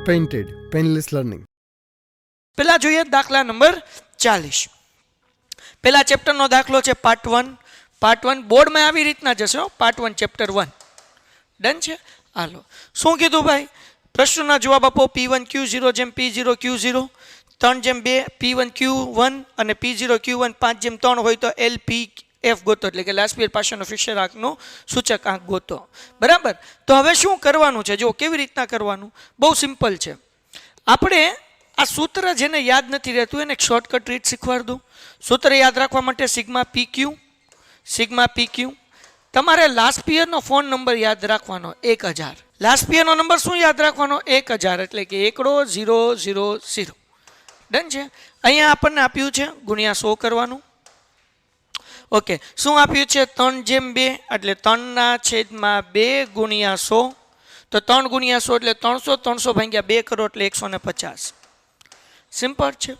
Painted, painless learning. પહેલા જોઈએ દાખલા નંબર 40. પહેલા ચેપ્ટરનો દાખલો છે પાર્ટ 1. પાર્ટ 1 બોર્ડમાં આવી રીતના જશે પાર્ટ 1 ચેપ્ટર 1. ડન છે? હાલો, શું કીધું ભાઈ? પ્રશ્નના જવાબ આપો. P1 Q0 જેમ P0 Q0, 3 જેમ 2 P1 Q1 અને P0 Q1 5 જેમ 3 હોય તો LPF ગોતો, એટલે કે લાસ્ટ પિયર પાછળનો ફિશર આંકનો સૂચક આંક ગોતો. બરાબર? તો હવે શું કરવાનું છે? જો કેવી રીતના કરવાનું, બહુ સિમ્પલ છે. આપણે આ સૂત્ર જેને યાદ નથી રહેતું એને શોર્ટકટ રીત શીખવાડ દઉં. સૂત્ર યાદ રાખવા માટે સિગ્મા PQ. તમારે લાસ્ટ પિયરનો ફોન નંબર યાદ રાખવાનો 1000. લાસ્ટ પિયરનો નંબર શું યાદ રાખવાનો? 1000, એટલે કે 1000. ડન છે? અહીંયા આપણને આપ્યું છે ગુણ્યા 100 કરવાનું. ઓકે, શું આપ્યું છે? 3 જેમ 2 એટલે 3/2 ગુણ્યા 100. તો 3 ગુણ્યા 100 એટલે 300, 300 ભાગ્યા 2 કરો એટલે 150. સિમ્પલ છે.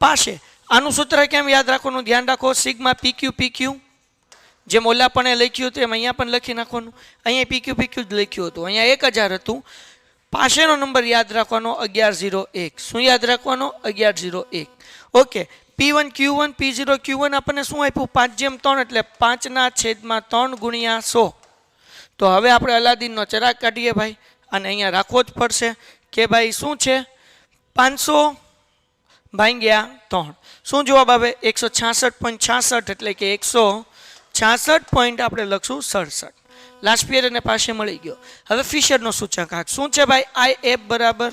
પાસે આનું સૂત્ર કેમ યાદ રાખવાનું? ધ્યાન રાખો. Sigma PQ. જેમ ઓલા પણ લખ્યું હતું એમ અહીંયા પણ લખી નાખવાનું. અહીંયા PQ જ લખ્યું હતું, અહીંયા 1000 હતું. પાસેનો નંબર યાદ રાખવાનો 1101. શું યાદ રાખવાનો? 1101. Okay, P1 Q1 P0 Q1 આપણને શું આપ્યું? 5 જેમ 3 એટલે 5/3 ગુણ્યા 100. તો હવે આપણે અલાદીનનો ચરાગ કાઢીએ ભાઈ, અને અહીંયા રાખવો જ પડશે કે ભાઈ શું છે? 500 ભાગ્યા 3. શું જવાબ આવે? 166.66, એટલે કે 166 પોઈન્ટ આપણે લખશું 67. લાસ્ટ પિયર અને પાસે મળી ગયો. હવે ફિશરનો સૂચકાંક શું છે ભાઈ? IF બરાબર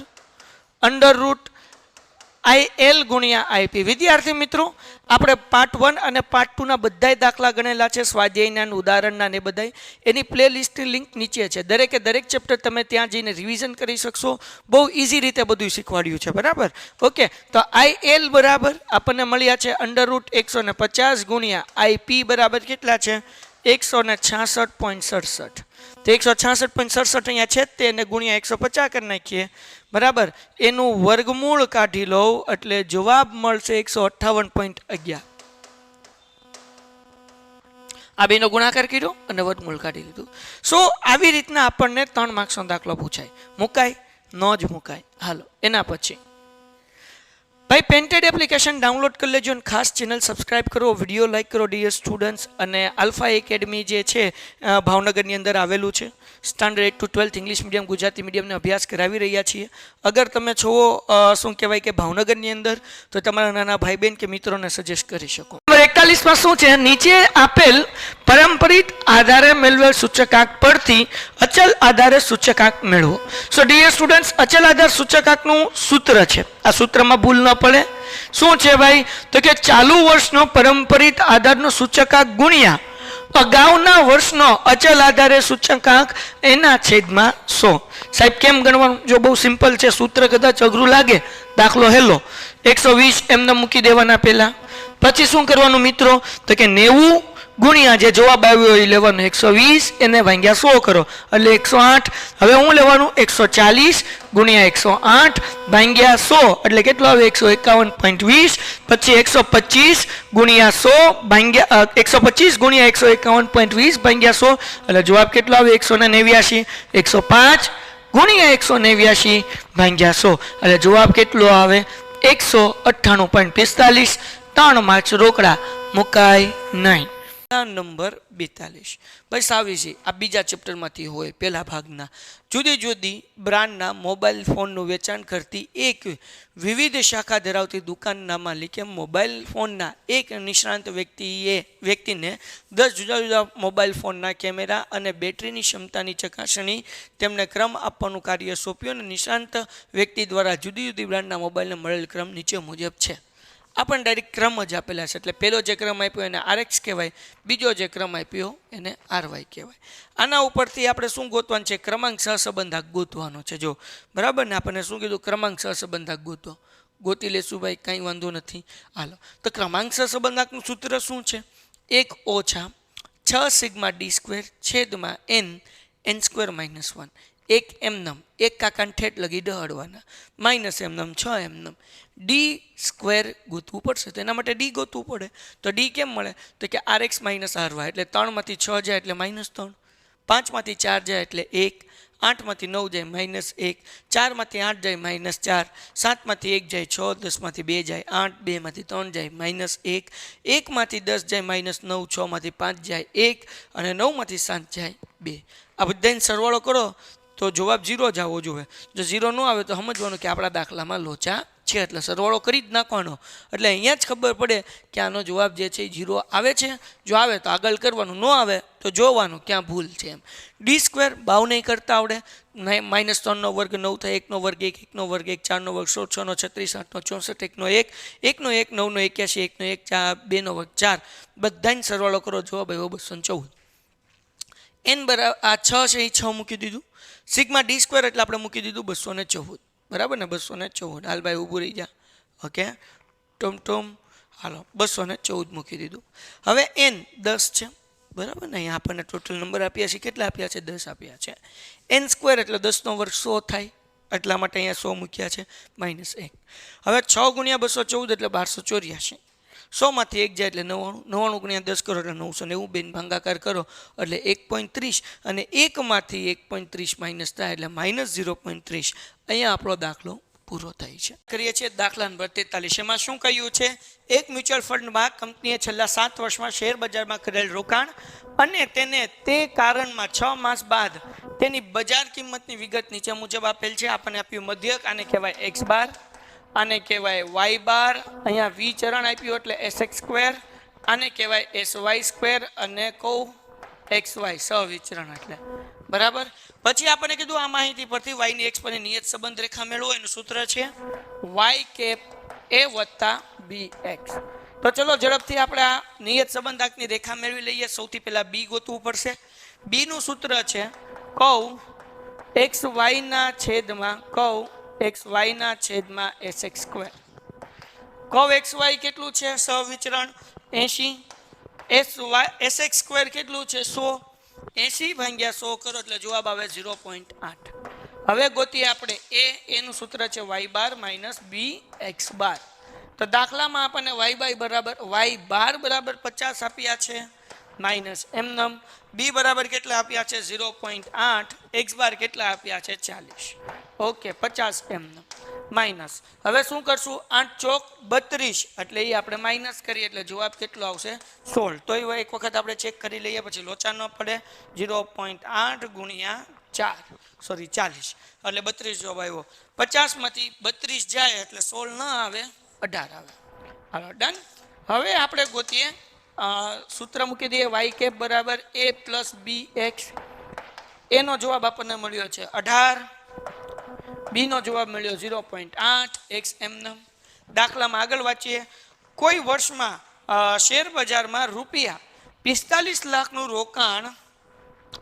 √IL ગુણ્યા IP. વિદ્યાર્થી મિત્રો, આપણે પાર્ટ 1 અને પાર્ટ 2 ના બધાય દાખલા ગણેલા છે, સ્વાધ્યાયના, ઉદાહરણના ને બધાય. એની પ્લેલિસ્ટની લિંક નીચે છે. દરેકે દરેક ચેપ્ટર તમે ત્યાં જઈને રિવિઝન કરી શકશો. બહુ ઇઝી રીતે બધું શીખવાડ્યું છે. બરાબર? ઓકે, તો IL બરાબર આપણને મળ્યા છે √150 ગુણ્યા IP બરાબર કેટલા છે? 166.67. તો 166.67 અહીંયા છે તે, અને ગુણ્યા 150 કરી નાખીએ. બરાબર? એનું વર્ગમૂળ કાઢી લો એટલે જવાબ મળશે 158.11. આ બેનો ગુણાકાર કર્યો અને વર્ગમૂળ કાઢી લીધું. સો આવી રીતના આપણને 3 માર્ક્સનો દાખલો પૂછાય. મુકાય? ન જ મુકાય. હાલો, એના પછી ભાઈ પેન્ટેડ એપ્લિકેશન ડાઉનલોડ કરી લેજો, અને ખાસ ચેનલ સબસ્ક્રાઇબ કરો, વિડીયો લાઇક કરો ડિયર સ્ટુડન્ટ્સ. અને આલ્ફા એકેડમી જે છે ભાવનગરની અંદર આવેલું છે. Standard 8 to 12 English medium, Gujarati મીડિયમને અભ્યાસ કરાવી રહ્યા છીએ. અગર તમે છો શું કહેવાય કે ભાવનગરની અંદર, તો તમારા નાના ભાઈ બહેન કે મિત્રોને સજેસ્ટ કરી શકો. નંબર 41માં શું છે? નીચે આપેલ પારંપરિક આધારે મેળવેલ સૂચકાંક પરથી અચલ આધારે સૂચકાંક મેળવો. સો ડિયર સ્ટુડન્ટ્સ, અચલ આધાર સૂચકાંકનું સૂત્ર છે. આ સૂત્રમાં ભૂલ ન પડે. શું છે ભાઈ? તો કે ચાલુ વર્ષનો પારંપરિક આધારનો સૂચકાંક ગુણ્યા અગાઉના વર્ષનો અચલ આધારે સૂચકાંક એના છેદમાં 100. સાહેબ કેમ ગણવાનું? જો બહુ સિમ્પલ છે. સૂત્ર કદાચ અઘરું લાગે, દાખલો હેલો 120 એમને મૂકી દેવાના પહેલા. પછી શું કરવાનું મિત્રો? તો કે 90 ગુણ્યા જે જવાબ આવ્યો એ લેવાનો 120, એને ભાગ્યા 100 કરો એટલે 108. હવે હું લેવાનું 140 ગુણ્યા 108 ભાગ્યા 100 એટલે કેટલો આવે? 151.20. પછી 125 ગુણ્યા 100 ભાગ્યા 125 ગુણ્યા 151.20 ભાગ્યા 100 એટલે જવાબ કેટલો આવે? 189. 105 ગુણ્યા 189 ભાગ્યા 100 એટલે જવાબ કેટલો આવે? 198.45. 3 માર્ક્સ રોકડા, મુકાય નહીં. નંબર 42 ભાઈ સાવીસી આ બીજા ચેપ્ટરમાંથી હોય, પહેલા ભાગના. જુદી જુદી બ્રાન્ડના મોબાઈલ ફોનનું વેચાણ કરતી એક વિવિધ શાખા ધરાવતી દુકાનના માલિકે મોબાઈલ ફોનના એક નિષ્ણાંત વ્યક્તિને 10 જુદા જુદા મોબાઈલ ફોનના કેમેરા અને બેટરીની ક્ષમતાની ચકાસણી તેમને ક્રમ આપવાનું કાર્ય સોંપ્યું, અને નિષ્ણાંત વ્યક્તિ દ્વારા જુદી જુદી બ્રાન્ડના મોબાઈલને મળેલ ક્રમ નીચે મુજબ છે. આપણને ડાયરેક્ટ ક્રમ જ આપેલા છે. એટલે પહેલો જે ક્રમ આપ્યો એને RX કહેવાય, બીજો જે ક્રમ આપ્યો એને RY કહેવાય. આના ઉપરથી આપણે શું ગોતવાનું છે? ક્રમાંક સહસંબંધક ગોતવાનો છે. જો બરાબર ને, આપણને શું કીધું? ક્રમાંક સહસંબંધક ગોતી લેશું ભાઈ, કંઈ વાંધો નથી. હાલો, તો ક્રમાંક સહસંબંધકનું સૂત્ર શું છે? 1 ઓછા 6 સિગ્મા d² છેદમાં n² -1. એક એમનમ એક કાકાને ઠેઠ લગી ડહડવાના, માઇનસ એમનમ 6 એમનમ. d² ગોતવું પડશે, તો એના માટે d ગોતવું પડે. તો d કેમ મળે? તો કે RX - RY એટલે 3 માંથી 6 જાય એટલે -3, 5 માંથી 4 જાય એટલે 1, 8માંથી 9 જાય -1, 4માંથી 8 જાય -4, 7માંથી 1 જાય 6, 10માંથી 2 જાય 8, 2માંથી 3 જાય -1, 1માંથી 10 જાય -9, 6માંથી 5 જાય 1 અને 9માંથી 7 જાય 2. આ બધાને સરવાળો કરો તો જવાબ 0 જ આવવો જોઈએ. જો 0 ન આવે તો સમજવાનું કે આપણા દાખલામાં લોચા છે, એટલે સરવાળો કરી જ નાખવાનો. એટલે અહીંયા જ ખબર પડે કે આનો જવાબ જે છે એ 0 આવે છે. જો આવે તો આગળ કરવાનું, ન આવે તો જોવાનું ક્યાં ભૂલ છે એમ. d² બાવ નહીં કરતા આવડે, -3નો વર્ગ 9 થાય, 1નો વર્ગ 1, 1નો વર્ગ 1, 4નો વર્ગ 16, 6નો 36, 8નો 64, 1નો 1, 1નો 1, 9નો 81, 1નો 1, 2નો વર્ગ 4, બધાને સરવાળો કરો, જવાબ આવ્યો 214. n બરાબર આ 6 છે એ 6 મૂકી દીધું. સિગ્મા d² એટલે આપણે મૂકી દીધું 214, બરાબર ને, 214. હાલ ભાઈ ઊભું રહી જા, ઓકે, ટોમ હાલો 214 મૂકી દીધું. હવે n 10 છે, બરાબર ને, અહીંયા આપણને ટોટલ નંબર આપ્યા છે, કેટલા આપ્યા છે? 10 આપ્યા છે. n² એટલે 10નો વર્ગ 100 થાય, એટલા માટે અહીંયા 100 મૂક્યા છે, -1. હવે 6 × 214 એટલે 1284. 100માંથી 1 જાય એટલે 99, 99 × 10 કરો એટલે 990, બેન ભાગાકાર કરો એટલે 1.30 અને 1માંથી 1.30 માઇનસ થાય એટલે -0.30. અહીંયા આપણો દાખલો પૂરો થાય છે. કરીએ છીએ દાખલા નંબર 43. એમાં શું કહ્યું છે? એક મ્યુચ્યુઅલ ફંડમાં કંપનીએ છેલ્લા 7 વર્ષમાં શેર બજારમાં કરેલ રોકાણ અને તેને તે કારણમાં 6 માસ બાદ તેની બજાર કિંમતની વિગત નીચે મુજબ આપેલ છે. આપણને આપ્યું મધ્યક, આને કહેવાય x બાર, આને કહેવાય y બાર, અહીંયા વિચરણ આપ્યું એટલે sx², આને કહેવાય sy² અને કહું xy સહવિચરણ એટલે, બરાબર. પછી આપણને કીધું આ માહિતી પરથી y ની x પરની નિયત સંબંધ રેખા મેળવો. એનું સૂત્ર છે y a + bx. તો ચલો ઝડપથી આપણે આ નિયત સંબંધ આંકની રેખા મેળવી લઈએ. સૌથી પહેલા b ગોતવું પડશે. b નું સૂત્ર છે કહું xy ના છેદમાં કહું xy ના છેદમાં sx². કહું xy કેટલું છે? સહવિચરણ 80, sx² કેટલું છે? 100. 80 ભાગ્યા 100 કરો એટલે જવાબ આવે 0.8. હવે ગોતીએ આપણે a. નું સૂત્ર છે y બાર - bx બાર. તો દાખલામાં આપણને y બાર બરાબર 50 આપ્યા છે, માઇનસ એમનમ b બરાબર કેટલા આપ્યા છે? 0.8. x બાર કેટલા આપ્યા છે? 40. ઓકે, 50 એમનમ માઇનસ. હવે શું કરશું? 8 ચોક 32 એટલે એ આપણે માઇનસ કરીએ એટલે જવાબ કેટલો આવશે? 16. તો એ એક વખત આપણે ચેક કરી લઈએ પછી લોચા ન પડે. 0.8 × 4 સોરી 40 એટલે 32 જવાબ આવ્યો. 50 માંથી 32 જાય એટલે 16 ન આવે, 18 આવે. હાલો ડન. હવે આપણે ગોતીએ સૂત્ર મૂકી દઈએ y બરાબર a + bx. એનો જવાબ આપણને મળ્યો છે 18, b નો જવાબ મળ્યો 0.8, x એમનમ. દાખલામાં આગળ વાંચીએ. કોઈ વર્ષમાં શેર બજારમાં રૂપિયા 45 લાખનું રોકાણ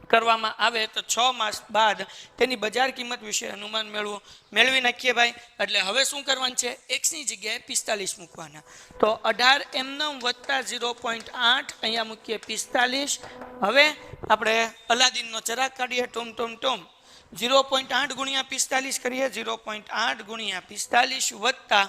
કરવામાં આવે તો 6 માસ બાદ તેની બજાર કિંમત વિશે અનુમાન મેળવી નાખીએ ભાઈ. એટલે હવે શું કરવાનું છે? x ની જગ્યાએ 45 મૂકવાના. તો 18 એમનમ વત્તા 0.8 અહીંયા મૂકીએ 45. હવે આપણે અલાદીનનો ચરાગ કાઢીએ. ટોમ 0.8 × 45 કરીએ. 0.8 × 45 વત્તા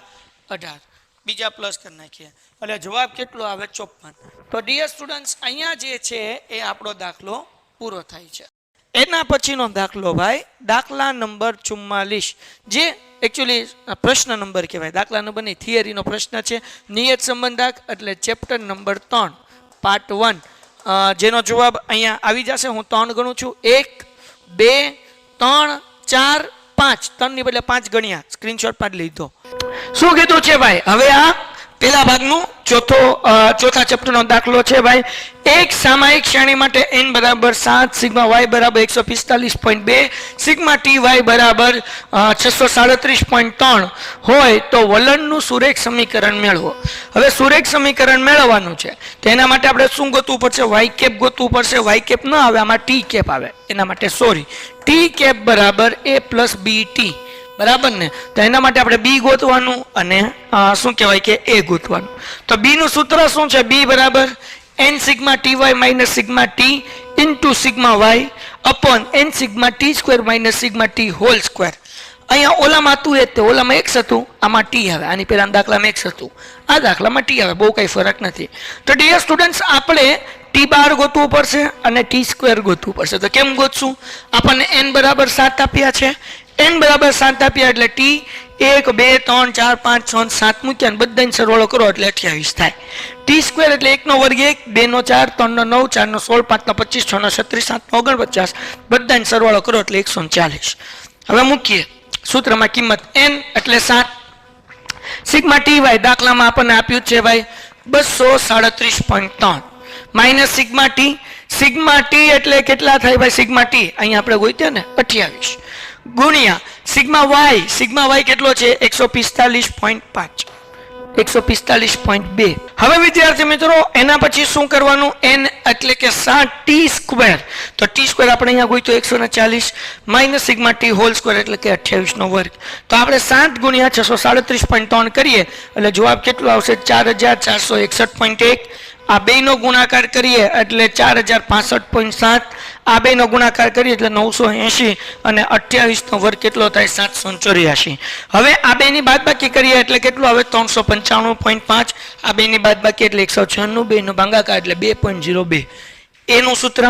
18 બીજા પ્લસ કરી નાખીએ એટલે જવાબ કેટલો આવે? 54. તો ડિયર સ્ટુડન્ટ્સ, અહીંયા જે છે એ આપણો દાખલો પૂરો થાય છે. એના પછીનો દાખલો ભાઈ દાખલા નંબર 44, જે એકચ્યુઅલી પ્રશ્ન નંબર કહેવાય. દાખલા નંબર નહીં, થિયરીનો પ્રશ્ન છે. નિયત સંબંધાંક એટલે ચેપ્ટર નંબર 3 પાર્ટ 1, જેનો જવાબ અહીંયા આવી જશે. હું 3 ગણું છું. 1, 2, 3, 4, 5. 3 ની બદલે 5 ગણ્યા. સ્ક્રીનશોટ પાડી લીધો. શું કીધું છે ભાઈ? હવે આ પેલા ભાગનું ચોથા ચેપ્ટરનો દાખલો છે ભાઈ. એક સામાયિક શ્રેણી માટે n બરાબર 7, સિગ્મા y બરાબર 145.2, સિગ્મા ty બરાબર 637.3 હોય તો વલણનું સુરેખ સમીકરણ મેળવો. હવે સુરેખ સમીકરણ મેળવવાનું છે તો એના માટે આપણે શું ગોતવું પડશે? y ગોતવું પડશે. y ન આવે, આમાં t આવે. એના માટે સોરી, t બરાબર a + bt, બરાબર ને. તો એના માટે આપણે b ગોતવાનું અને શું કહેવાય કે a ગોતવાનું. તો b નું સૂત્ર શું છે? b બરાબર n sigma ty - sigma t into sigma y upon n sigma t² - sigma t whole square. અહીંયા ઓલામાં હતું એ જ તે, ઓલામાં x હતું, આમાં t આવે, આની પહેલાના દાખલામાં x હતું, આ દાખલામાં t આવે, બહુ કંઈ ફરક નથી. તો ડિયર સ્ટુડન્ટ્સ, આપણે t બાર ગોતવું પડશે અને t સ્ક્વેર ગોતવું પડશે. તો કેમ ગોતશું? આપણને n બરાબર 7 આપ્યા છે, n બરાબર 7 આપ્યા એટલે t 1 2 3 4 5 6 7 મૂક્યા અને બધાને સરવાળો કરો એટલે 28 થાય. t સ્ક્વેર એટલે 1 નો વર્ગ 1, 2 નો 4, 3 નો 9, 4 નો 16, 5 નો 25, 6 નો 36, 7 નો 49, બધાને સરવાળો કરો એટલે 140. હવે મૂકીએ સૂત્રમાં કિંમત n એટલે 7. સિગ્મા ટી વાય દાખલામાં આપણને આપ્યું છે ભાઈ 237.3 માઇનસ સિગ્મા ટી એટલે કેટલા થાય ભાઈ? સિગ્મા ટી અહીંયા આપણે ગોત્યા ને 28 ગુણ્યા સિગ્મા વાય કેટલો છે? 145.5, 145.2. હવે વિદ્યાર્થી મિત્રો, એના પછી શું કરવાનું? n એટલે કે 7 ટી સ્ક્વેર. તો ટી સ્ક્વેર આપણે અહીંયા ગોત્યો 140 minus sigma T whole square એટલે કે 28 નો વર્ગ. તો આપણે 7 ગુણ્યા 637.3 કરીએ એટલે જવાબ કેટલો આવશે? 4461.1. આ બેનો ગુણાકાર કરીએ એટલે 4065.7. આ બેનો ગુણાકાર કરીએ એટલે 980 અને 28 નો વર્ગ કેટલો થાય? 784. હવે આ બેની બાદબાકી કરીએ એટલે કેટલું આવે? 395.5. આ બેની બાદબાકી એટલે 196. બેનો ભાગાકાર એટલે 2.02. એનું સૂત્ર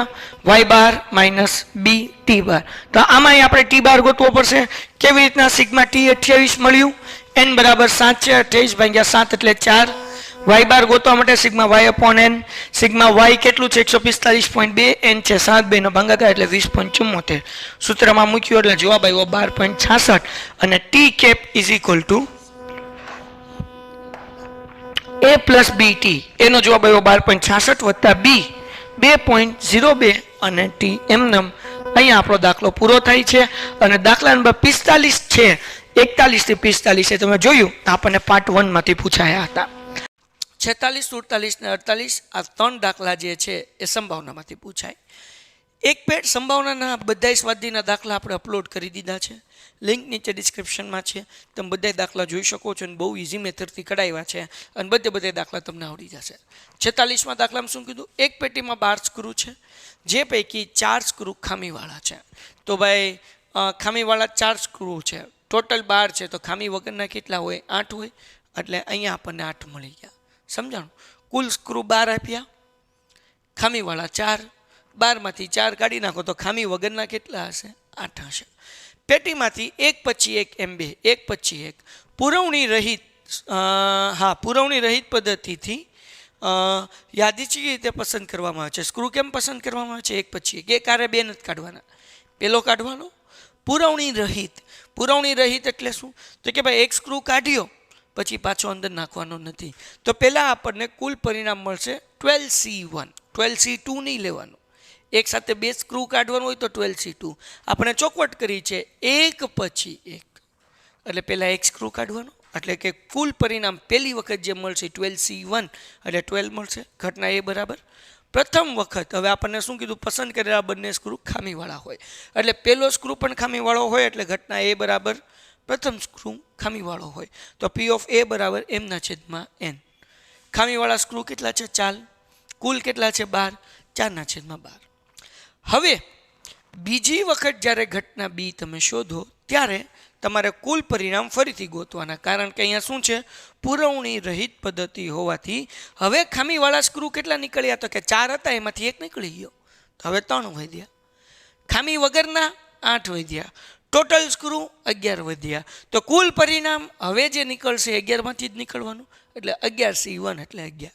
y bar minus b t બાર. તો આમાં આપણે t બાર ગોતવો પડશે. કેવી રીતના? સિગ્મા t 28 મળ્યું, n બરાબર 7 છે, 28 ભાગ્યા 7 એટલે 4. y બાર ગોતવા માટે sigma y upon n. Sigma y કેટલું છે? 145.2, n છે 7, બેનો ભાગાકાર એટલે 20.74. સૂત્રમાં મૂક્યું એટલે જવાબ આવ્યો 12.66 અને t cap is equal to a plus b t. એનો જવાબ આવ્યો 12.66 વત્તા b 2.02 અને t એમનેમ. અહીંયા આપણો દાખલો પૂરો થાય છે અને દાખલા નંબર 45 છે, 41 થી 45 છે, તમે જોયું આપણને પાર્ટ 1 માંથી પૂછાયા હતા. 46, 47 ને 48 આ 3 દાખલા જે છે એ સંભાવનામાંથી પૂછાય. એક પેડ સંભાવનાના બધા સ્વાધ્યાયના દાખલા આપણે અપલોડ કરી દીધા છે, લિંક નીચે ડિસ્ક્રિપ્શનમાં છે, તમે બધા દાખલા જોઈ શકો છો અને બહુ ઇઝી મેથડથી કઢાવ્યા છે અને બધે દાખલા તમને આવડી જશે. 46માં દાખલામાં શું કીધું? એક પેટીમાં 12 સ્ક્રૂ છે, જે પૈકી 4 સ્ક્રૂ ખામીવાળા છે. તો ભાઈ ખામીવાળા 4 સ્ક્રૂ છે, ટોટલ 12 છે, તો ખામી વગરના કેટલા હોય? 8 હોય. એટલે અહીંયા આપણને 8 મળી ગયા. સમજાણું? કુલ સ્ક્રૂ 12 આપ્યા, ખામીવાળા 4, 12માંથી 4 કાઢી નાખો તો ખામી વગરના કેટલા હશે? 8 હશે. પેટીમાંથી એક પછી એક એમ 2, એક પછી એક પુરવણી રહિત પુરવણી રહિત પદ્ધતિથી યાદચ્છિક રીતે પસંદ કરવામાં આવે છે. સ્ક્રૂ કેમ પસંદ કરવામાં આવે છે? એક પછી એક આરે 2 નથી કાઢવાના, પેલો કાઢવાનો પુરવણી રહિત. પુરવણી રહિત એટલે શું? તો કે ભાઈ એક સ્ક્રૂ કાઢ્યો પછી પાછો અંદર નાખવાનો નથી. તો પહેલાં આપણને કુલ પરિણામ મળશે 12C1, 12C2 નહીં લેવાનું. એક સાથે 2 સ્ક્રૂ કાઢવાનું હોય તો 12C2. આપણે ચોખવટ કરી છે એક પછી એક, એટલે પહેલાં એક સ્ક્રૂ કાઢવાનું, એટલે કે કુલ પરિણામ પહેલી વખત જે મળશે 12C1 એટલે 12 મળશે. ઘટના એ બરાબર પ્રથમ વખત. હવે આપણને શું કીધું? પસંદ કરેલા બંને સ્ક્રૂ ખામીવાળા હોય, એટલે પહેલો સ્ક્રૂ પણ ખામીવાળો હોય, એટલે ઘટના એ બરાબર પ્રથમ સ્ક્રૂ ખામીવાળો હોય. તો P ઓફ A બરાબર m/n. ખામીવાળા સ્ક્રૂ કેટલા છે? 4. કુલ કેટલા છે? 12. 4/12. હવે બીજી વખત જ્યારે ઘટના B તમે શોધો ત્યારે તમારે કુલ પરિણામ ફરીથી ગોતવાના, કારણ કે અહીંયા શું છે? પુરવણી રહિત પદ્ધતિ હોવાથી હવે ખામીવાળા સ્ક્રૂ કેટલા નીકળ્યા? તો કે 4 હતા, એમાંથી 1 નીકળી ગયો, તો હવે 3 વધ્યા. ખામી વગરના 8 વધ્યા, ટોટલ સ્ક્રૂ 11 વધ્યા. તો કુલ પરિણામ હવે જે નીકળશે 11માંથી જ નીકળવાનું, એટલે 11C1 એટલે 11.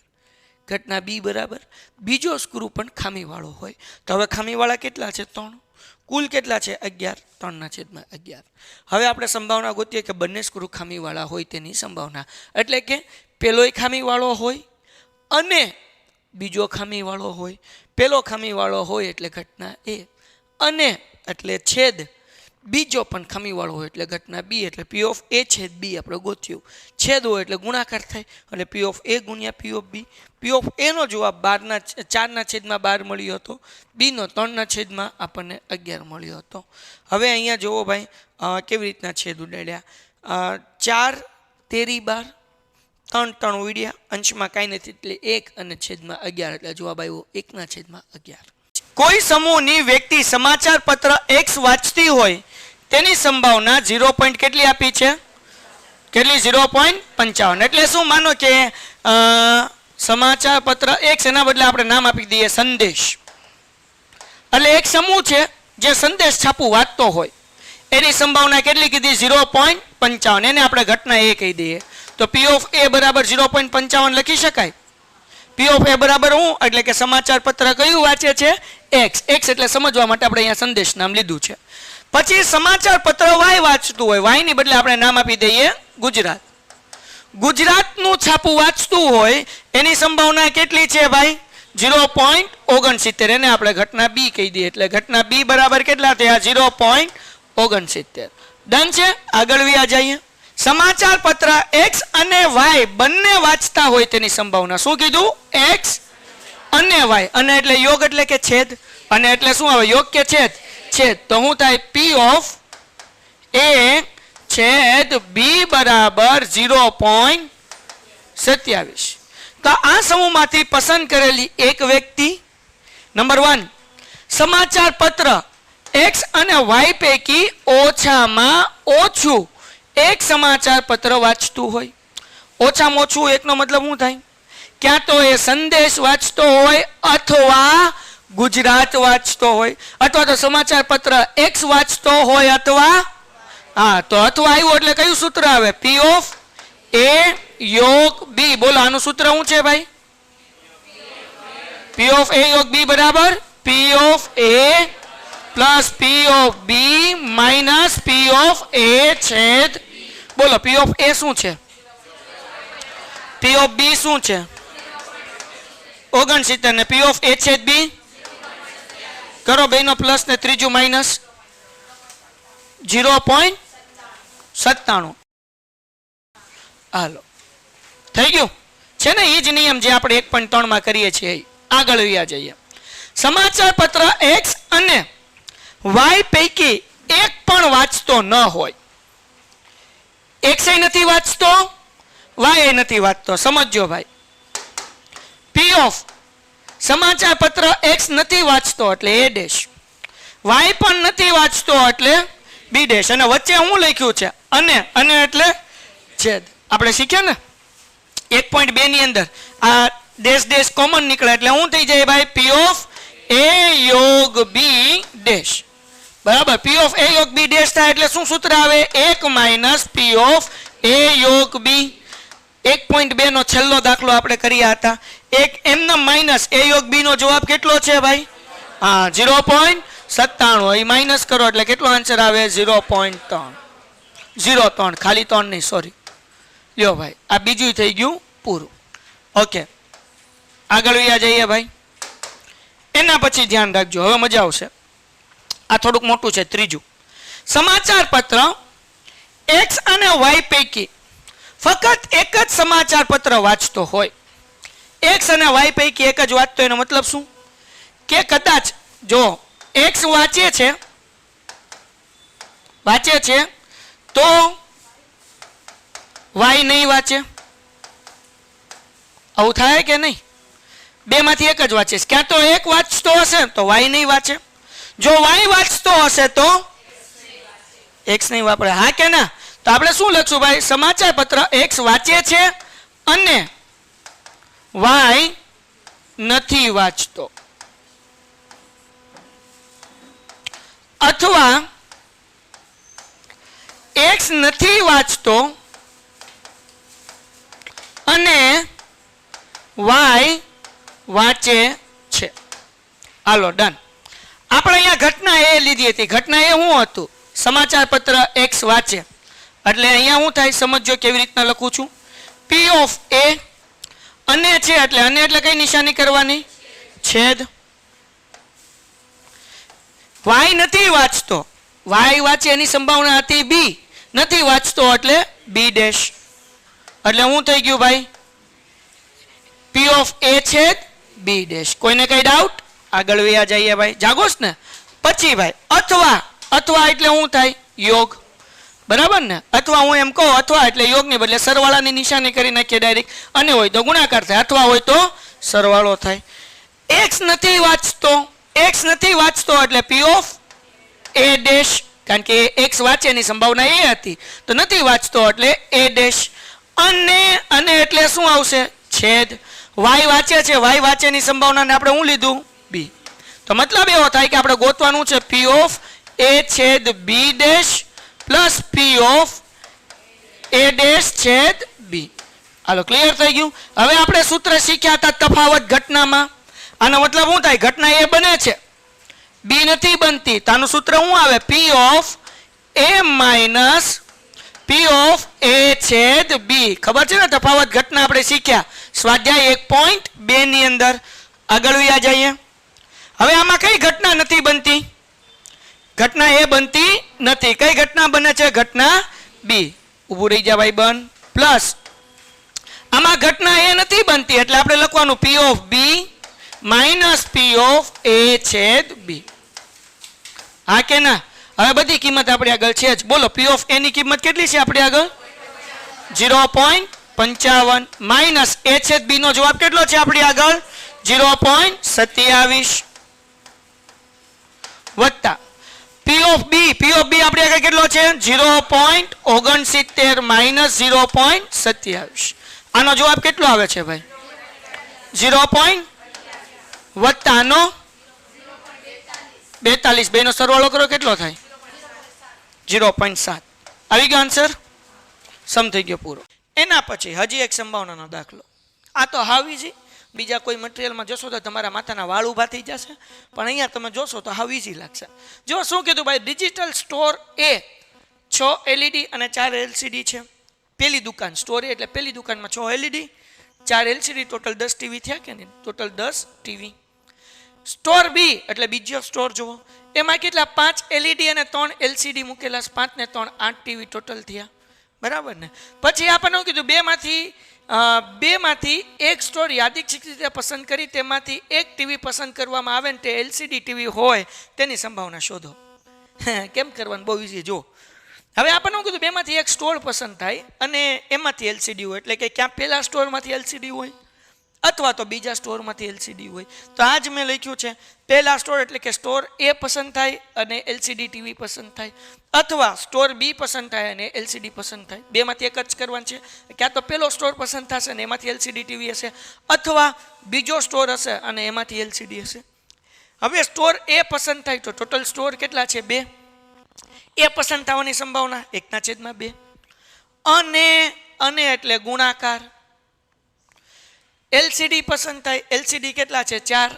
ઘટના B બરાબર બીજો સ્ક્રૂ પણ ખામીવાળો હોય. તો હવે ખામીવાળા કેટલા છે? 3. કુલ કેટલા છે? 11. 3/11. હવે આપણે સંભાવના ગોતીએ કે બંને સ્ક્રૂ ખામીવાળા હોય તેની સંભાવના, એટલે કે પેલોય ખામીવાળો હોય અને બીજો ખામીવાળો હોય. પેલો ખામીવાળો હોય એટલે ઘટના A, અને એટલે છેદ બીજો પણ ખામીવાળો હોય એટલે ઘટના B, એટલે P ઓફ A છેદ B આપણે ગોત્યું. છેદ હોય એટલે ગુણાકાર થાય, એટલે P ઓફ A ગુણ્યા P of B. P of A નો જવાબ 4/12 મળ્યો હતો, B નો 3/માં આપણને 11 મળ્યો હતો. હવે અહીંયા જુઓ ભાઈ કેવી રીતના છેદ ઉડાડ્યા. 4 તેરી 12, 3 ઉડ્યા, અંશમાં કાંઈ નથી એટલે 1 અને છેદમાં 11, એટલે જવાબ આવ્યો 1/11. કોઈ સમૂહની વ્યક્તિ સમાચાર પત્ર X વાંચતી હોય તેની સંભાવના 0. કેટલી આપી છે? કેટલી? 0.55. એટલે શું? માનો કે સમાચાર પત્ર X, એના બદલે આપણે નામ આપી દઈએ સંદેશ. એટલે એક સમૂહ છે જે સંદેશ છાપું વાંચતો હોય, એની સંભાવના કેટલી કીધી? 0.55. એને આપણે ઘટના A કહી દઈએ. તો P of A બરાબર 0.55 લખી શકાય. P of A બરાબર હું? એટલે કે સમાચાર પત્ર કયું વાંચે છે? X. X એટલે સમજવા માટે આપણે અહીંયા સંદેશ નામ લીધું છે. પછી સમાચાર પત્ર Y વાંચતું હોય, Y ની બદલે આપણે નામ આપી દઈએ ગુજરાત. ગુજરાતનું છાપું વાંચતું હોય એની સંભાવના કેટલી છે ભાઈ? 0.69. એને આપણે ઘટના B કહી દઈએ. એટલે ઘટના B બરાબર કેટલા થયા? 0.69. ડન છે? આગળ વ્યા જઈએ. સમાચાર પત્ર X અને Y બંને વાંચતા હોય તેની સંભાવના શું કીધું? X અને Y. અને એટલે યોગ એટલે કે છેદ. અને એટલે શું આવે? યોગ કે છેદ? છેદ. તો શું થાય? P of A છેદ B બરાબર 0.27. તો આ સમૂહમાંથી પસંદ કરેલી એક વ્યક્તિ નંબર 1 સમાચાર પત્ર X અને Y પૈકી ઓછામાં ઓછું એક સમાચાર પત્ર વાંચતું હોય. ઓછામાં ઓછું એકનો મતલબ શું થાય? ક્યાં તો એ સંદેશ વાંચતો હોય અથવા ગુજરાત વાંચતો હોય, અથવા તો સમાચાર પત્ર X વાંચતો હોય અથવા હા, તો અથવા આવ્યું એટલે કયું સૂત્ર આવે? P of A યોગ B. બોલો આનું સૂત્ર શું છે ભાઈ? P of A યોગ B બરાબર P of A plus P of B minus P of A છેદ. બોલો P of A શું છે? P of B શું છે? 69. ને P of A છેદ B કરો બેનો પ્લસ ને ત્રીજું માઇનસ 0.97. હાલો થઈ ગયું છે ને? એ જ નિયમ જે આપણે 1.3 માં કરીએ છીએ. આગળ વ્યા જઈએ. સમાચાર પત્ર X અને Y પૈકી એક પણ વાંચતો ન હોય. X એ નથી વાંચતો, Y એ નથી વાંચતો. સમજો ભાઈ. P of સમાચાર પત્ર X નથી વાંચતો એટલે A ડેશ, Y પણ નથી વાંચતો એટલે B ડેશ. અને વચ્ચે હું લખ્યું છે? અને એટલે છેદ. આપણે શીખ્યા ને 1.2 ની અંદર આ ડેશ ડેશ કોમન નીકળે એટલે શું થઈ જાય ભાઈ? P of A યોગ B ડેશ બરાબર. P of A યોગ B ડેશ થાય એટલે શું સૂત્ર આવે? 1 માઇનસ P of A યોગ B. 1.2 નો છેલ્લો દાખલો આપણે કર્યા હતા. એક એમના માઇનસ A યોગ B નો જવાબ કેટલો છે ભાઈ? હા 0.97. એ માઇનસ કરો એટલે કેટલો આન્સર આવે? 0.3. 0.3 ખાલી 3 નહીં, સોરી. લ્યો ભાઈ આ બીજું થઈ ગયું પૂરું. ઓકે આગળ વ્યા જઈએ ભાઈ. એના પછી ધ્યાન રાખજો, હવે મજા આવશે. આ થોડુંક મોટું છે. ત્રીજું સમાચાર પત્ર X અને Y પૈકી ફક્ત એક જ સમાચાર પત્ર વાંચતો હોય. X અને Y પૈકી એક જ વાંચતો, એનો મતલબ શું? કે કદાચ જો X વાંચે છે તો Y નહીં વાંચે. આવું થાય કે નહીં? બે માંથી એક જ વાંચે. ક્યાં તો એક વાંચતો હશે તો Y નહીં વાંચે. જો Y વાંચતો હશે તો X નહીં વાપરે. હા કે ના? તો આપણે શું લખશું ભાઈ? સમાચાર પત્ર X વાંચે છે અને Y નથી વાંચતો, અથવા X નથી વાંચતો અને Y વાંચે છે. હાલો ડન. આપણે અહીંયા ઘટના એ લીધી હતી. ઘટના એ શું હતું? સમાચાર પત્ર X વાંચે એટલે અહીંયા શું થાય? સમજો કેવી રીતના લખું છું. P of A અને છે એટલે કઈ નિશાની કરવાની? છેદ. Y નથી વાંચતો, Y વાંચે એની સંભાવના હતી B. નથી વાંચતો એટલે B ડેશ. એટલે શું થઈ ગયું ભાઈ? P of A છેદ B ડેશ. કોઈને કઈ ડાઉટ? આગળ વ્યા જઈએ ભાઈ. જાગોશ ને? પછી ભાઈ અથવા એટલે શું થાય? યોગ. બરાબર ને? અથવા હું એમ કહું અથવા એટલે યોગની બદલે સરવાળાની નિશાની કરી નાખીએ ડાયરેક્ટ. અને હોય તો ગુણાકાર થાય, અથવા હોય તો સરવાળો થાય. X નથી વાંચતો એટલે P of A ડેશ કારણ કે એક્સ વાંચે એની સંભાવના એ હતી, તો નથી વાંચતો એટલે એ ડેશ. અને એટલે શું આવશે? છેદ. વાય વાંચે છે, વાય વાંચેની સંભાવનાને આપણે શું લીધું? બી. તો મતલબ એવો થાય કે આપણે ગોતવાનું છે પી ઓફ એ છેદ B dash plus P of A dash છેદ બી. હાલો, ક્લિયર થઈ ગયું? હવે આપણે સૂત્ર શીખ્યા હતા તફાવત ઘટનામાં. આનો મતલબ શું થાય? ઘટના એ બને છે, બી નથી બનતી, તો આનું સૂત્ર શું આવે? P of A minus P of A છેદ બી. ખબર છે ને તફાવત ઘટના આપણે શીખ્યા સ્વાધ્યાય 1.2 ની અંદર. આગળ વ્યા જઈએ. હવે આમાં કઈ ઘટના નથી બનતી? ઘટના એ બનતી નથી. કઈ ઘટના બને છે? ઘટના બી. ઊભું રહી જાય ભાઈ બન. પ્લસ આમાં ઘટના એ નથી બનતી એટલે આપણે લખવાનું P of B minus P of A છેદ બી. હા કે ના? હવે બધી કિંમત આપણે આગળ છે જ. બોલો પી ઓફ એ ની કિંમત કેટલી છે આપણે આગળ? 0.55 માઇનસ એ છેદ બી નો જવાબ કેટલો છે આપણી આગળ? 0.27 વત્તા પી ઓફ બી આપણે આગળ કેટલો છે? 0.69 માઇનસ 0.27. આનો જવાબ કેટલો આવે છે ભાઈ? 0. વત્તા આનો 42. બેનો સરવાળો કરો કેટલો થાય? 0.7. આવી ગયો આન્સર? સમ થઈ ગયો પૂરો. એના પછી હજી એક સંભાવનાનો દાખલો. આ તો હાવ ઈઝી. બીજા કોઈ મટીરિયલમાં જોશો તો તમારા માથાના વાળ ઊભા થઈ જશે, પણ અહીંયા તમે જોશો તો હાવ ઈઝી લાગશે. જો શું કીધું ભાઈ? ડિજિટલ સ્ટોર એ 6 LED અને 4 LCD છે. પહેલી દુકાન સ્ટોર એ એટલે પહેલી દુકાનમાં 6 LED 4 LCD, ટોટલ 10 ટીવી થયા કે નહીં? Total 10 TV. સ્ટોર બી એટલે બીજો સ્ટોર જુઓ, એમાં કેટલા? 5 LED અને 3 LCD મૂકેલા. 5 ને 3 8 ટીવી ટોટલ થયા, બરાબર ને? પછી આપણને કીધું બેમાંથી એક સ્ટોર યાદચ્છિક રીતે પસંદ કરી તેમાંથી એક ટીવી પસંદ કરવામાં આવે ને તે LCD ટીવી હોય તેની સંભાવના શોધો. કેમ કરવાનું? બહુ ઈઝી. જો હવે આપણને કીધું બેમાંથી એક સ્ટોર પસંદ થાય અને એમાંથી LCD હોય, એટલે કે ક્યાં પહેલા સ્ટોરમાંથી LCD હોય અથવા તો બીજા સ્ટોરમાંથી LCD હોય. તો આ જ મેં લખ્યું છે. પહેલા સ્ટોર એટલે કે સ્ટોર એ પસંદ થાય અને LCD ટીવી પસંદ થાય, અથવા સ્ટોર બી પસંદ થાય અને LCD પસંદ થાય. બેમાંથી એક જ કરવાનું છે. ક્યાં તો પહેલો સ્ટોર પસંદ થશે અને એમાંથી LCD ટીવી હશે, અથવા બીજો સ્ટોર હશે અને એમાંથી LCD હશે. હવે સ્ટોર એ પસંદ થાય તો ટોટલ સ્ટોર કેટલા છે? 2. એ પસંદ થવાની સંભાવના 1/2. અને એટલે ગુણાકાર. LCD પસંદ થાય, LCD કેટલા છે? 4.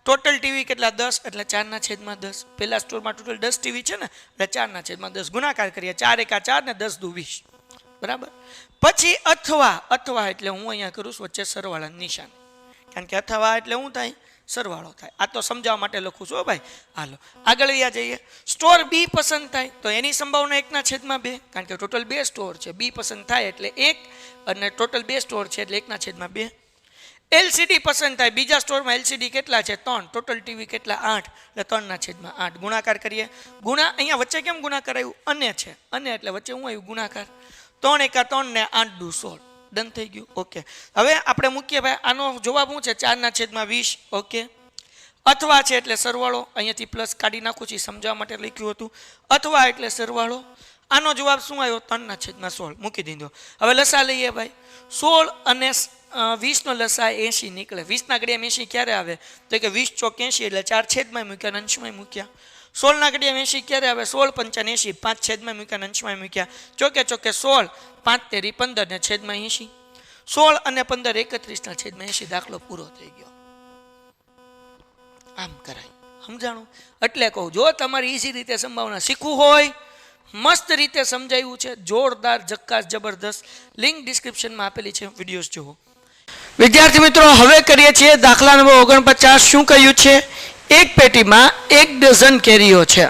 ટોટલ ટીવી કેટલા? 10 એટલે 4/10. પહેલા સ્ટોરમાં ટોટલ 10 ટીવી છે ને, એટલે 4/10 ગુણાકાર કરીએ. 4 × 4 ને 10 × 20, બરાબર. પછી અથવા એટલે હું અહીંયા કરું છું વચ્ચે સરવાળાની નિશાન, કારણ કે અથવા એટલે શું થાય? સરવાળો થાય. આ તો સમજાવવા માટે લખું છું ભાઈ. હાલો આગળ વ્યા જઈએ. સ્ટોર બી પસંદ થાય તો એની સંભાવના 1/2, કારણ કે ટોટલ 2 સ્ટોર છે. બી પસંદ થાય એટલે 1 અને ટોટલ 2 સ્ટોર છે એટલે 1/2. LCD પસંદ થાય, બીજા સ્ટોરમાં LCD કેટલા છે? 3. ટોટલ ટીવી કેટલા? 8 એટલે 3/8. ગુણાકાર કરીએ. અહીંયા વચ્ચે કેમ ગુણાકાર આવ્યું? અને છે, અને એટલે વચ્ચે શું આવ્યું? ગુણાકાર. 3 × 3 ને 8 × 16. ડન થઈ ગયું. ઓકે. હવે આપણે મૂકીએ ભાઈ. આનો જવાબ શું છે? 4/20. ઓકે. અથવા છે એટલે સરવાળો. અહીંયાથી પ્લસ કાઢી નાખું છું, સમજાવવા માટે લખ્યું હતું. અથવા એટલે સરવાળો. આનો જવાબ શું આવ્યો? 3/16. મૂકી દીધો. હવે લસા લઈએ ભાઈ. 16 અને 20 નો લસા 80 નીકળે. 20 ના ઘડિયામાં 80 ક્યારે આવે? તો કે 20 ચોક 80 એટલે 4 છેદમાં મૂક્યા, અંશમાં મૂક્યા. 16 ના ઘડિયામાં 80 ક્યારે આવે? 16 × 5 = 80, 5 છેદમાં મૂક્યા, અંશમાં મૂક્યા. ચોકે 16 5 × 3 = 15 ને છેદમાં 80. 16 અને 15 31 ના છેદમાં 80. દાખલો પૂરો થઈ ગયો. આમ કરાય. સમજાણું? એટલે કહું, જો તમારી ઈઝી રીતે સંભાવના શીખવું હોય, મસ્ત રીતે સમજાયું છે, જોરદાર, જક્કાસ, જબરદસ્ત. લિંક ડિસ્ક્રિપ્શનમાં આપેલી છે, વિડીયોઝ જુઓ. વિદ્યાર્થી મિત્રો, હવે કરીએ છીએ દાખલા નંબર 49. શું કહ્યું છે? એક પેટીમાં 1 ડઝન કેરીઓ છે.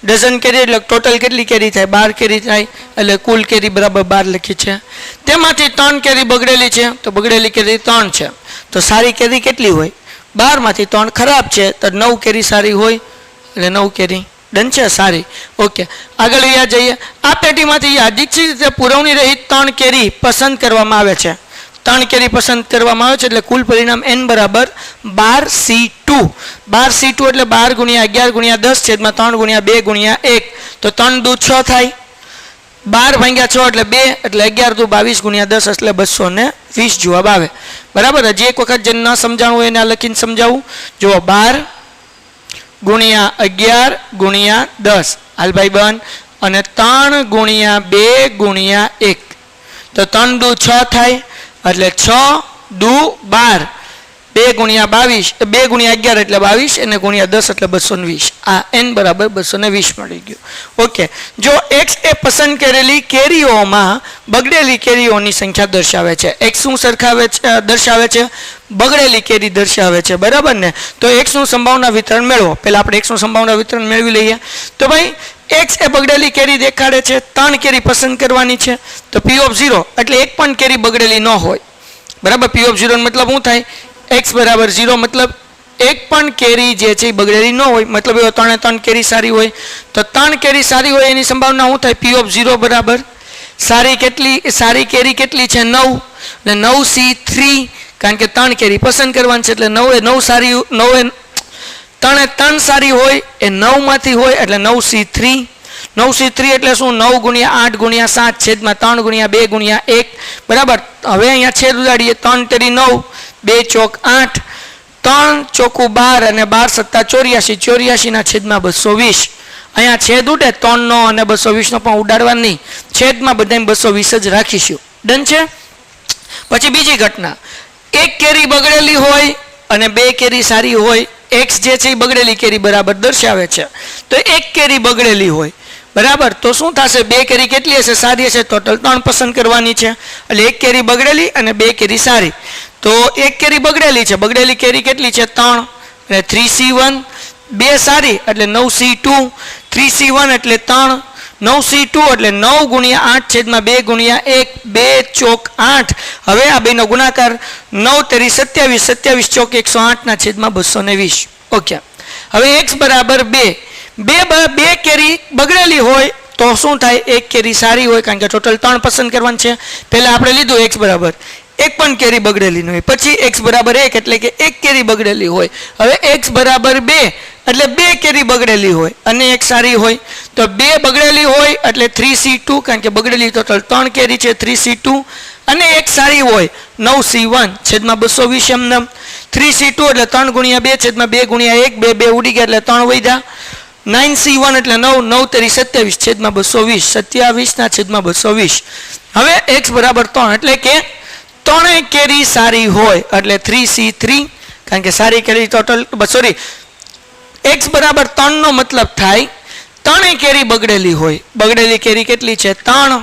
ડઝન કેરી એટલે ટોટલ કેટલી કેરી થાય? 12 કેરી થાય, એટલે કુલ કેરી બરાબર 12 લખી છે. તેમાંથી 3 કેરી બગડેલી છે, તો બગડેલી કેરી 3 છે. તો સારી કેરી કેટલી હોય? 12 માંથી 3 ખરાબ છે, તો 9 કેરી સારી હોય, એટલે 9 કેરી. ડન છે? સારી. ઓકે. આગળ અહીંયા જઈએ. આ પેટીમાંથી યાદચ્છિક રીતે પુરવણી રહિત 3 કેરી પસંદ કરવામાં આવે છે. 3 કેરી પસંદ કરવામાં આવે છે એટલે કુલ પરિણામ n બરાબર 12C2. 12C2 એટલે 12 ગુણ્યા 11 ગુણ્યા 10 છેદમાં 3 ગુણ્યા 2 ગુણ્યા 1. તો 3 દુ 6 થાય, 12 ભાગ્યા 6 એટલે 2, એટલે 11 દુ 22 ગુણ્યા 10 એટલે 220 જવાબ આવે. બરાબર. હજી એક વખત જેને ન સમજાણું હોય એને આ લખીને સમજાવું. જુઓ 12 ગુણ્યા 11 ગુણ્યા 10 હાલ ભાઈ બન, અને 3 ગુણ્યા 2 ગુણ્યા 1. તો 3 દુ 6 થાય એટલે 6 દુ 12, 2 ગુણ્યા 22, 2 ગુણ્યા 11 એટલે 22 અને ગુણ્યા 10 એટલે 220. આ n બરાબર 220 મળી ગયું. ઓકે. જો x એ પસંદ કરેલી કેરીઓમાં બગડેલી કેરીઓની સંખ્યા દર્શાવે છે. x શું દર્શાવે છે? બગડેલી કેરી દર્શાવે છે. બરાબર ને? તો x નું સંભાવના વિતરણ મેળવો. પહેલા આપણે x નું સંભાવના વિતરણ મેળવી લઈએ. તો ભાઈ x એ બગડેલી કેરી દેખાડે છે, 3 કેરી પસંદ કરવાની છે. તો p ઓફ 0 એટલે એક પણ કેરી બગડેલી ન હોય. બરાબર. p ઓફ 0 મતલબ શું થાય? x બરાબર 0 મતલબ એક પણ કેરી જે છે એ બગડેલી ન હોય. મતલબ એવો 3 કેરી સારી હોય. તો 3 કેરી સારી હોય એની સંભાવના શું થાય? p ઓફ 0 બરાબર સારી કેરી કેટલી છે? 9. એટલે 9C3, કારણ કે 3 કેરી પસંદ કરવાની છે એટલે 9 સારી, 3 સારી હોય એ 9 માંથી હોય એટલે 9C3. 9C3 એટલે શું? 9 ગુણ્યા 8 ગુણ્યા 7 છેદમાં 3 ગુણ્યા 2 ગુણ્યા 1. બરાબર. હવે અહીંયા છેદ ઉડાડીએ. 3 તેરી 9, 2 ચોક 8, 3 ચોકું 12 અને 12 સત્તા 84, 84 ના છેદમાં 220. અહીંયા છેદ ઉડે 3 નો અને 220 નો પણ ઉડાડવા નહીં, છેદમાં બધા 220 જ રાખીશું. ડન છે. પછી બીજી ઘટના, એક કેરી બગડેલી હોય અને 2 કેરી સારી હોય. x જે છે એ બગડેલી કેરી બરાબર દર્શાવે છે. તો એક કેરી બગડેલી હોય. બરાબર. તો શું થશે? 2 કેરી કેટલી હશે? સારી હશે. ટોટલ 3 પસંદ કરવાની છે. એટલે એક કેરી બગડેલી અને 2 કેરી સારી. તો એક કેરી બગડેલી છે. બગડેલી કેરી કેટલી છે? 3. એટલે 3C1. 2 સારી એટલે 9C2. 3C1 એટલે 3. 9C2 એટલે 9 ગુણ્યા 8 છેદમાં 2 ગુણ્યા 1, 2 ચોક 8. હવે આ બેનો ગુણાકાર 9 તેરી 27, 27 ચોક 108 ના છેદમાં 220. ઓકે. હવે x બરાબર 2. 2 કેરી બગડેલી હોય તો શું થાય? એક કેરી સારી હોય, કારણ કે ટોટલ 3 પસંદ કરવાનું છે. પહેલા આપણે લીધું x બરાબર એક પણ કેરી બગડેલી ન હોય. પછી x બરાબર 1 એટલે કે એક કેરી બગડેલી હોય. હવે x બરાબર 2 એટલે 2 કેરી બગડેલી હોય અને એક સારી હોય. તો 2 બગડેલી હોય એટલે 3C2, કારણ કે બગડેલી ટોટલ 3 કેરી છે, 3C2 અને એક સારી હોય 9C1 છેદમાં 220 એમનેમ. 3C2 એટલે 3 ગુણ્યા 2 છેદમાં 2 ગુણ્યા 1, 2 ઉડી ગયા એટલે 3 વધ્યા. 9C1 એટલે 9, 9 તેરી 27 છેદમાં 220, 27 ના છેદમાં 220. હવે x બરાબર 3 એટલે કે 3 કેરી સારી હોય એટલે 3C3, કારણ કે સારી કેરી ટોટલ x બરાબર 3 નો મતલબ થાય 3 કેરી બગડેલી હોય. બગડેલી કેરી કેટલી છે? 3.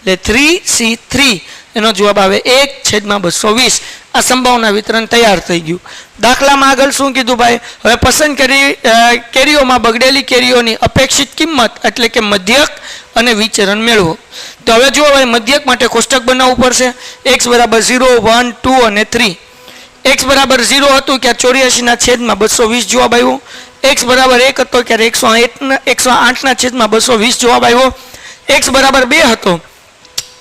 એટલે 3C3. એનો જવાબ આવે 1 છેદમાં 220. આ સંભાવના વિતરણ તૈયાર થઈ ગયું. દાખલામાં આગળ શું કીધું ભાઈ? હવે પસંદ કેરીઓમાં બગડેલી કેરીઓની અપેક્ષિત કિંમત એટલે કે મધ્યક અને વિચરણ મેળવો. તો હવે જુઓ ભાઈ, મધ્યક માટે કોષ્ટક બનાવવું પડશે. x બરાબર 0, 1, 2 અને 3. x બરાબર 0 હતું કે 84 ના છેદમાં 220 જવાબ આવ્યો. x બરાબર 1 હતો ત્યારે 108 ના છેદમાં 220 જવાબ આવ્યો. x બરાબર 2 હતો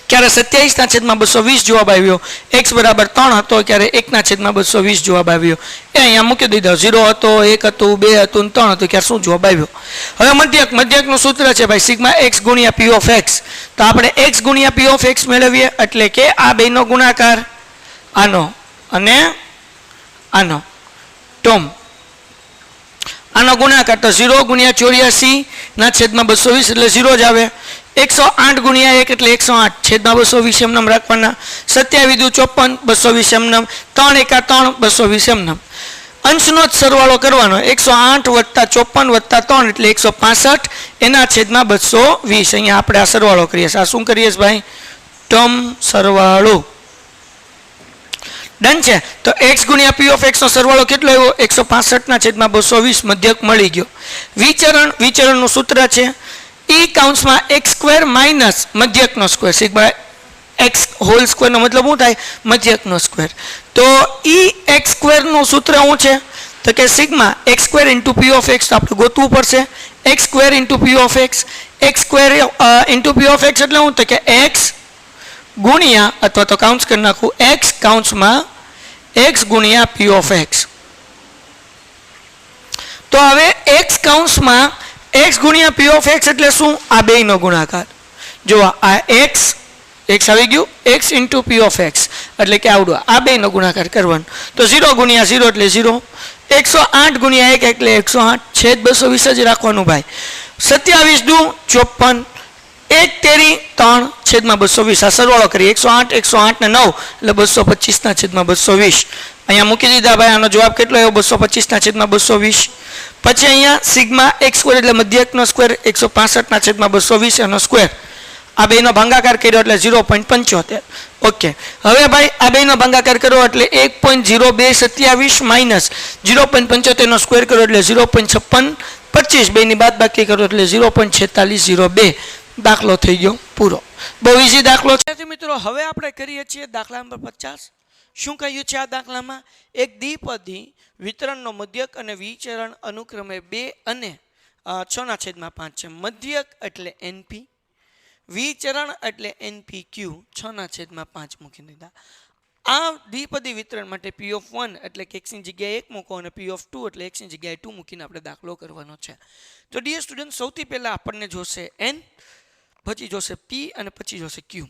ત્યારે 27 ના છેદમાં 220 જવાબ આવ્યો. x બરાબર 3 હતો ત્યારે 1 ના છેદમાં 220 જવાબ આવ્યો. એ અહીંયા મૂકી દીધો. 0 હતો, 1 હતું, 2 હતું, 3 હતું ત્યારે શું જવાબ આવ્યો? હવે મધ્યકનું સૂત્ર છે ભાઈ સિગ્મા x ગુણ્યા p ઓફ x. તો આપણે x ગુણ્યા p ઓફ x મેળવીએ એટલે કે આ બેનો ગુણાકાર આનો અને આનો ટર્મ, આનો ગુણાકાર તો 0 ગુણ્યા 84 ના છેદમાં 220 એટલે 0 જ આવે. 108 ગુણ્યા 1 એટલે 108 છેદમાં 220 એમનેમ રાખવાના. 27 દુ 54, 220 એમનેમ. 3 એકા 3, 220 એમનેમ. અંશનો જ સરવાળો કરવાનો. 108 વત્તા 54 વત્તા 3 એટલે 165 એના છેદમાં 220. અહીંયા આપણે આ સરવાળો કરીએ. આ શું કરીએ ભાઈ? ટર્મ સરવાળો. ડન છે. તો x ગુણ્યા p ઓફ x નો સરવાળો કેટલો આવ્યો? 165 ના છેદમાં 220 મધ્યક મળી ગયો. વિચરણનું સૂત્ર છે e કાઉન્સમાં x સ્ક્વેર માઇનસ મધ્યકનો square sigma x whole square નો મતલબ શું થાય? મધ્યકનો સ્ક્વેર. તો e x સ્ક્વેર નું સૂત્ર શું છે? તો કે સિગ્મા x square into p of x. તો આપણે ગોતવું પડશે x square into p of x. x square into p of x એટલે શું? તો કે x ગુણ્યા અથવા તો કાઉન્સ કરી નાખું એક્સ કાઉન્સમાં એક્સ ગુણ્યા પી ઓફ એક્સ. તો હવે એક્સ કાઉન્સમાં એક્સ ગુણ્યા પી ઓફ એક્સ એટલે શું? આ બેયનો ગુણાકાર. જો આ એક્સ એક્સ આવી ગયું x into P of x એટલે કે આવડું આ બેયનો ગુણાકાર કરવાનો. તો 0 ગુણ્યા 0 એટલે 0. 108 ગુણ્યા 1 એટલે 108 છેદ 220 જ રાખવાનું ભાઈ. 27 દુ 54 1 તેરી 3 છેદમાં 220. આ સરવાળો કરી 108 108 ને 9 એટલે 225 ના છેદમાં 220. અહીંયા મૂકી દીધા ભાઈ. આનો જવાબ કેટલો આવ્યો? 225 ના છેદમાં 220. પછી અહીંયા સિગ્મા એક્સ સ્ક્વેર એટલે મધ્યકનો સ્ક્વેર 165 ના છેદમાં 220 એનો સ્ક્વેર. આ બેનો ભાગાકાર કર્યો એટલે 0.75. ઓકે, હવે ભાઈ આ બેનો ભાગાકાર કર્યો એટલે 1.0227 માઇનસ 0.75 નો સ્ક્વેર કર્યો એટલે 0.5625. બેની બાદ બાકી કર્યો એટલે 0.4602. દાખલો થઈ ગયો પૂરો. બહુ ઈઝી દાખલો છે મિત્રો. હવે આપણે કરીએ છીએ દાખલા નંબર 50. શું કહ્યું છે આ દાખલામાં? એક દ્વિપદી વિતરણનો મધ્યક અને વિચરણ અનુક્રમે 2 અને 6/5 છે. મધ્યક એટલે NP, વિચરણ એટલે NPQ 6/5 મૂકી દીધા. આ દ્વિપદી વિતરણ માટે P of 1 એટલે કે x ની જગ્યાએ 1 મૂકો અને P of 2 એટલે x ની જગ્યાએ 2 મૂકીને આપણે દાખલો કરવાનો છે. તો ડિયર સ્ટુડન્ટ, સૌથી પહેલા આપણને જોશે n, પછી જોશે P અને પછી જોશે Q.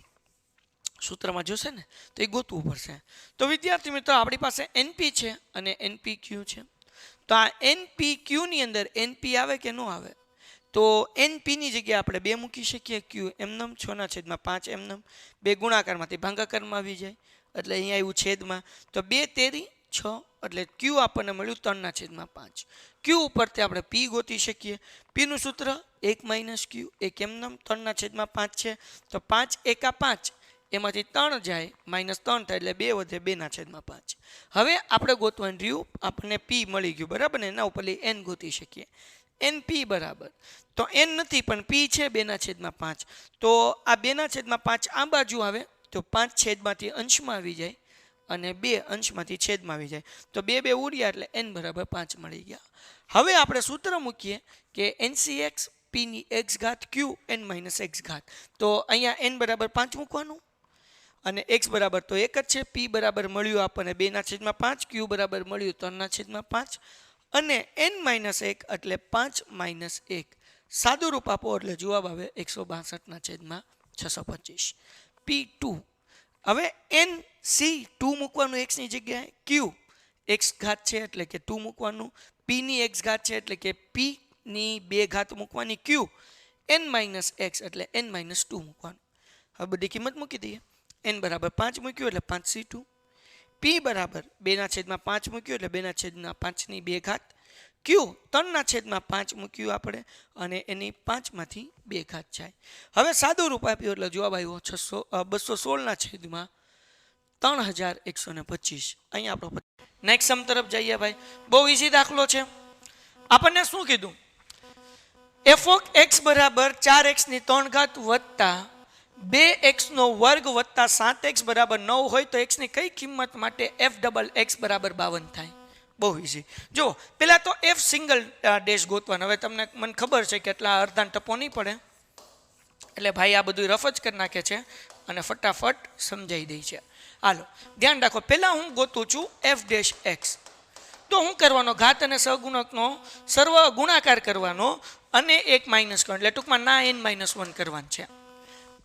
સૂત્રમાં જોશે ને તો એ ગોતવું પડશે. તો વિદ્યાર્થી મિત્રો, આપણી પાસે NP છે અને NPQ છે. તો આ NPQ ની અંદર NP આવે કે ન આવે? તો NP ની જગ્યાએ આપણે 2 મૂકી શકીએ. Q એમનેમ 6/5 એમનેમ 2 ગુણાકારમાંથી ભાગાકારમાં આવી જાય એટલે અહીંયા આવ્યું છેદમાં. તો 2 તેરી 6 એટલે Q આપણને મળ્યું 3/5. Q ઉપરથી આપણે P ગોતી શકીએ. P નું સૂત્ર 1 - Q. એક એમનેમ 3/5 છે. તો 5 એકા 5 એમાંથી 3 જાય -3 થાય એટલે 2 વધે 2/5. હવે આપણે ગોતવાનું રહ્યું, આપણને P મળી ગયું બરાબર ને. એના ઉપરથી n ગોતી શકીએ. NP બરાબર, તો n નથી પણ P છે 2/5. તો આ 2/5 આ બાજુ આવે તો 5 છેદમાંથી અંશમાં આવી જાય અને 2 અંશમાંથી છેદમાં આવી જાય. તો 2 2 ઉડ્યા એટલે n બરાબર 5 મળી ગયા. હવે આપણે સૂત્ર મૂકીએ કે NCX P ની x ઘાત Q n - x ઘાત. તો અહીંયા n બરાબર 5 મૂકવાનું અને x બરાબર તો 1 જ છે. P બરાબર મળ્યું આપણને 2/5, Q બરાબર મળ્યું 3/5 અને n - 1 એટલે 5 - 1. સાદું રૂપ આપો એટલે જવાબ આવે 162/625. P2. હવે NC2 મૂકવાનું x ની જગ્યાએ, Q x ઘાત છે એટલે કે 2 મૂકવાનું, P ની x ઘાત છે એટલે કે P ની 2 ઘાત મૂકવાની, Q n - x એટલે n - 2 મૂકવાનું. હવે બધી કિંમત મૂકી દઈએ. n બરાબર 5 મૂક્યું એટલે 5c2. P બરાબર 2/5 મૂક્યું એટલે 2/5 ની 2 ઘાત. Q 3/5 મૂક્યું આપણે અને એની 5 માંથી 2 ઘાત જાય. હવે સાદું રૂપ આપ્યું એટલે જવાબ આવ્યો 216/3125. અહીંયા આપણો નેક્સ્ટ સમ તરફ જઈએ ભાઈ. બહુ ઈઝી દાખલો છે. આપણને શું કીધું? f of x બરાબર 4x ની 3 ઘાત વત્તા 2x નો વર્ગ વત્તા 7x બરાબર 9 હોય તો x ની કઈ કિંમત માટે f ડબલ x બરાબર 52 થાય? બહુ ઈઝી. જો પહેલા તો f સિંગલ ડેશ ગોતવાનો. હવે તમને મને ખબર છે કે એટલા અર્ધાન ટપો નહીં પડે એટલે ભાઈ આ બધું રફ જ કરી નાખે છે અને ફટાફટ સમજાઈ દે છે. હાલો ધ્યાન રાખો. પહેલા હું ગોતું છું f ડેશ x. તો હું કરવાનો ઘાત અને સહગુણકનો સર્વ ગુણાકાર કરવાનો અને એક માઇનસ કરવાનો એટલે ટૂંકમાં ના n - 1 કરવાનું છે.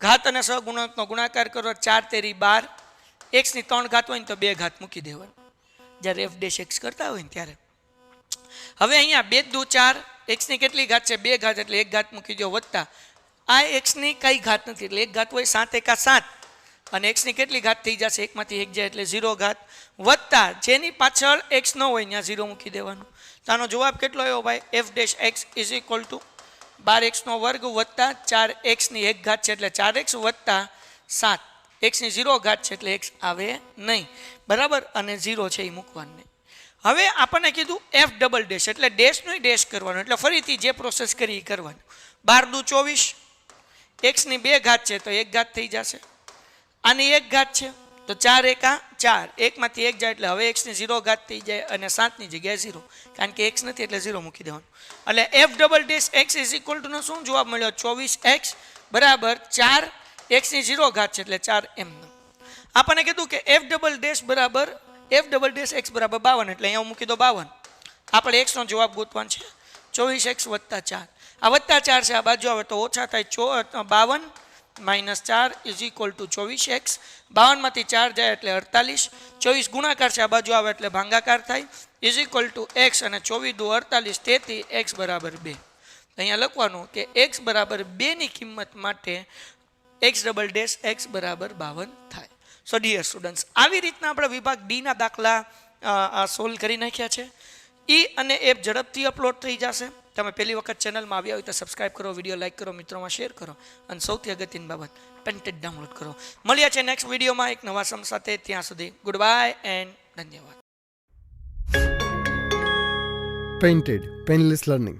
ઘાત અને સહગુણકનો ગુણાકાર કરો 4 તેરી 12. x ની 3 ઘાત હોય ને તો 2 ઘાત મૂકી દેવાની જ્યારે f ડેશ x કરતા હોય ને ત્યારે. હવે અહીંયા 2 દુ 4, x ની કેટલી ઘાત છે? 2 ઘાત એટલે 1 ઘાત મૂકી દો વત્તા આ x ની કઈ ઘાત નથી એટલે 1 ઘાત હોય 7 એકા 7 અને x ની કેટલી ઘાત થઈ જશે? 1 માંથી 1 જાય એટલે 0 ઘાત વત્તા જેની પાછળ x ન હોય ત્યાં 0 મૂકી દેવાનું. તો આનો જવાબ કેટલો આવ્યો ભાઈ? f dash x is equal two 12x નો વર્ગ વત્તા 4x ની 1 ઘાત છે એટલે 4x વત્તા 7. x ની 0 ઘાત છે એટલે x આવે નહીં બરાબર અને 0 છે એ મૂકવાનું નહીં. હવે આપણને કીધું f ડબલ ડેશ એટલે ડેશનું ડેશ કરવાનું એટલે ફરીથી જે પ્રોસેસ કરી એ કરવાનું. 12 દુ 24, x ની 2 ઘાત છે તો 1 ઘાત થઈ જશે. આની 1 ઘાત છે તો 4 એકા 4, 1 માંથી 1 જાય એટલે હવે x ની 0 ઘાત થઈ જાય અને 7 ની જગ્યાએ 0 કારણ કે x નથી એટલે 0 મૂકી દેવાનું. એટલે f double dash x is equal to નો શું જવાબ મળ્યો? 24x બરાબર 4 એક્સની 0 ઘાત છે એટલે 4m. આપણને કીધું કે f ડબલ ડેશ બરાબર f ડબલ ડેશ x બરાબર 52 એટલે અહીંયા મૂકી દો 52. આપણે x નો જવાબ ગોતવાનો છે 24x વત્તા 4. આ વત્તા 4 છે, આ બાજુ આવે તો ઓછા થાય 52 minus 4 is equal two 24x. 52 માંથી 4 જાય એટલે 48. 24 ગુણાકાર છે, આ બાજુ આવે એટલે ભાંગાકાર થાય ઇઝ ઇક્વલ ટુ x અને 24 દુ 48 તેથી x બરાબર 2. અહીંયા લખવાનું કે x બરાબર 2 ની કિંમત માટે x ડબલ ડેશ x બરાબર 52 થાય. સો ડિયર સ્ટુડન્ટ્સ, આવી રીતના આપણે વિભાગ ડી ના દાખલા સોલ્વ કરી નાખ્યા છે. ઈ અને એફ ઝડપથી અપલોડ થઈ જશે. તમે પહેલી વખત ચેનલમાં આવ્યા હોય તો સબસ્ક્રાઇબ કરો, વિડીયો લાઇક કરો, મિત્રોમાં શેર કરો અને સૌથી અગત્યની બાબત પેન્ટેડ ડાઉનલોડ કરો. મળ્યા છે નેક્સ્ટ વિડીયોમાં એક નવા સમ સાથે. ત્યાં સુધી ગુડ બાય એન્ડ ધન્યવાદ. Painted Painless Learning.